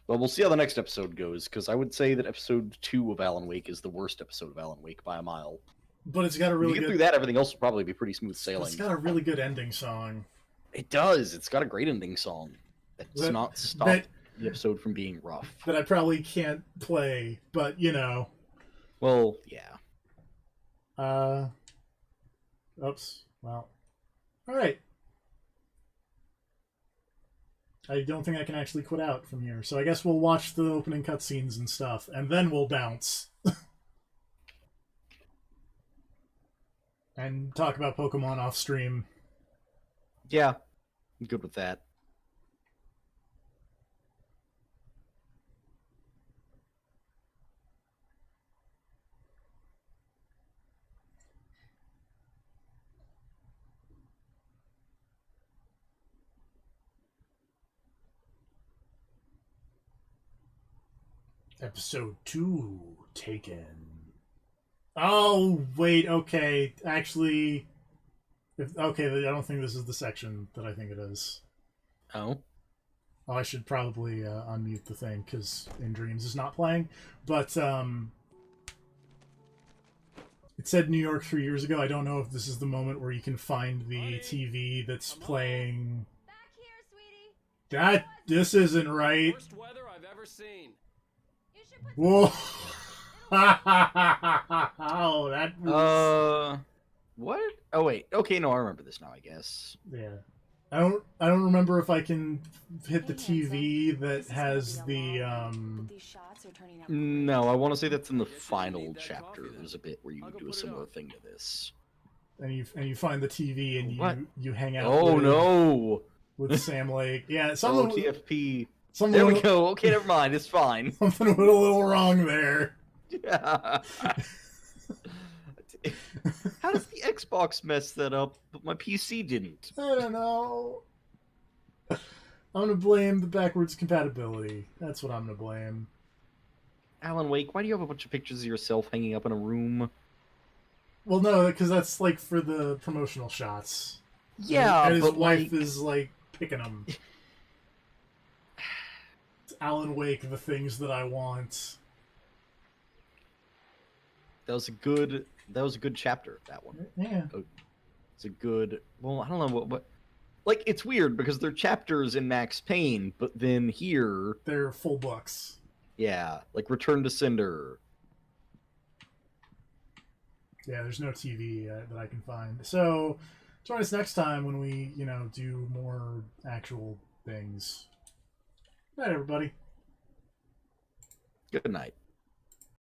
Well, we'll see how the next episode goes, because I would say that episode 2 of Alan Wake is the worst episode of Alan Wake by a mile. But it's got a really if you good... get through that, everything else will probably be pretty smooth sailing. It's got a really good ending song. It does. It's got a great ending song. It's not stopped the episode from being rough. That I probably can't play, but, you know. Well, yeah. Oops. Well. Alright. I don't think I can actually quit out from here, so I guess we'll watch the opening cutscenes and stuff, and then we'll bounce. And talk about Pokemon off stream. Yeah, I'm good with that. Episode 2, Taken. Oh, wait, okay. Actually, okay, I don't think this is the section that I think it is. Oh? Oh, I should probably unmute the thing, because In Dreams is not playing. But, it said New York 3 years ago. I don't know if this is the moment where you can find the TV that's playing... This isn't right. Worst weather I've ever seen. Whoa. Oh, that was... What? Oh wait. Okay, no, I remember this now, I guess. Yeah. I don't remember if I can hit the TV that has the No, I want to say that's in the final chapter. There's a bit where you do a similar thing to this. And you find the TV and What? you hang out Oh no. with Sam Lake. Yeah, Oh, something TFP. something There we went- go. Okay, never mind. It's fine. Something went a little wrong there. Yeah. How does the Xbox mess that up, but my PC didn't? I don't know. I'm gonna blame the backwards compatibility. That's what I'm gonna blame. Alan Wake, why do you have a bunch of pictures of yourself hanging up in a room? Well, no, because that's like for the promotional shots. Yeah, and his but wife like... is like picking them. It's Alan Wake, the things that I want. That was a good chapter, that one. Yeah. It's a good... Well, I don't know what... Like, it's weird, because they're chapters in Max Payne, but then here... They're full books. Yeah, like Return to Cinder. Yeah, there's no TV that I can find. So, join us next time when we, do more actual things. Good night, everybody. Good night.